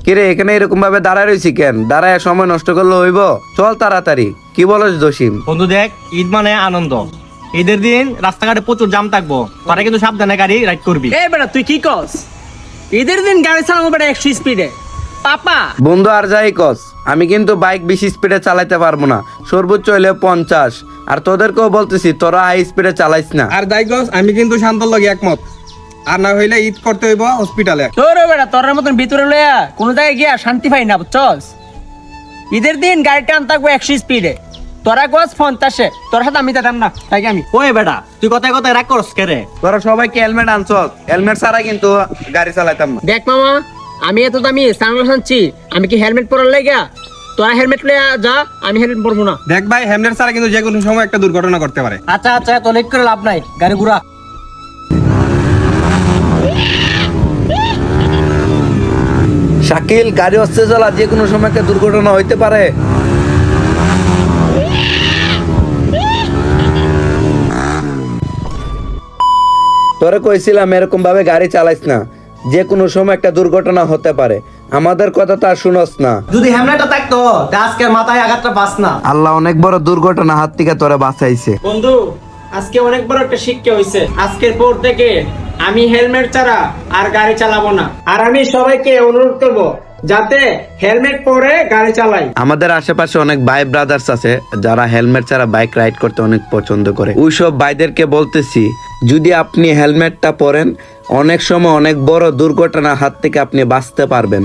কিরে এখানে এরকম ভাবে দাঁড়ায় রয়েছি কেন? দাঁড়ায় সময় নষ্ট করলে হইব? চল তাড়াতাড়ি। কি বলস জসিম? বন্ধু দেখ, ঈদ মানে আনন্দ। ঈদের দিন রাস্তাঘাটে প্রচুর জাম থাকবো, তোরা কিন্তু সাবধানে গাড়ি রাইড করবি। এই বেটা তুই কি কস? ঈদের দিন গাড়ি চালাবো বেটা 100 স্পিডে পাপা। বন্ধু আর যাই কস, আমি কিন্তু বাইক বেশি স্পিডে চালাইতে পারবো না, সর্বোচ্চ হইলে 50। আর তোদেরকেও বলতেছি তোরা হাই স্পিডে চালাইস না। আর দাইগস আমি কিন্তু শান্তর লগে একমত। আর না হইলে ঈদ করতে হইব হসপিটালে। তোর বেটা তোর মতন ভিতরে লইয়া কোন জায়গায় গিয়া শান্তি পাই না বুঝছস। ঈদের দিন গাড়ি টান থাকবো 100 স্পিডে, তোরা গছ 50-এ, তোর সাথে আমি যেতাম না তাই আমি। ওই বেটা তুই কথায় কথায় রাগ করস কে রে? তোরা সবাইকে হেলমেট আনছ, হেলমেট ছাড়া কিন্তু গাড়ি চালাইতাম না। দেখ মামা, আমি এত দামি সানগ্লাস আনছি, আমি কি হেলমেট পরার লাগা? তোরা হেলমেট লইয়া যা, আমি হেলমেট পরবো না। দেখ ভাই, হেলমেট ছাড়া কিন্তু যে কোনো সময় একটা দুর্ঘটনা করতে পারে। আচ্ছা আচ্ছা, তো লেট করে লাভ নাই, গাড়ি ঘুরা। শাকিল, গাড়ি হচ্ছে চালা, যে কোনো সময় একটা দুর্ঘটনা হইতে পারে। তোরে কইছিলাম এরকম ভাবে গাড়ি চালাইস না, যে কোনো সময় একটা দুর্ঘটনা হতে পারে। আমাদের কথা তো আর শুনস না। যদি হেমলেটটা থাকতো তা আজকের মাথায় আঘাতটা বাস না। আল্লাহ অনেক বড় দুর্ঘটনা হাত থেকে তোরে বাঁচাইছে। বন্ধু, আজকে অনেক বড় একটা শিক্ষা হইছে। আজকের পর থেকে আমি হেলমেট ছাড়া আর গাড়ি চালাবো না। আর আমি সবাইকে অনুরোধ করব যাতে হেলমেট পরে গাড়ি চালাই। আমাদের আশেপাশে অনেক ভাই ব্রাদার্স আছে যারা হেলমেট ছাড়া বাইক রাইড করতে অনেক পছন্দ করে। ওইসব ভাইদেরকে বলতেছি, যদি আপনি হেলমেটটা পরেন অনেক সময় অনেক বড় দুর্ঘটনার হাত থেকে আপনি বাঁচতে পারবেন।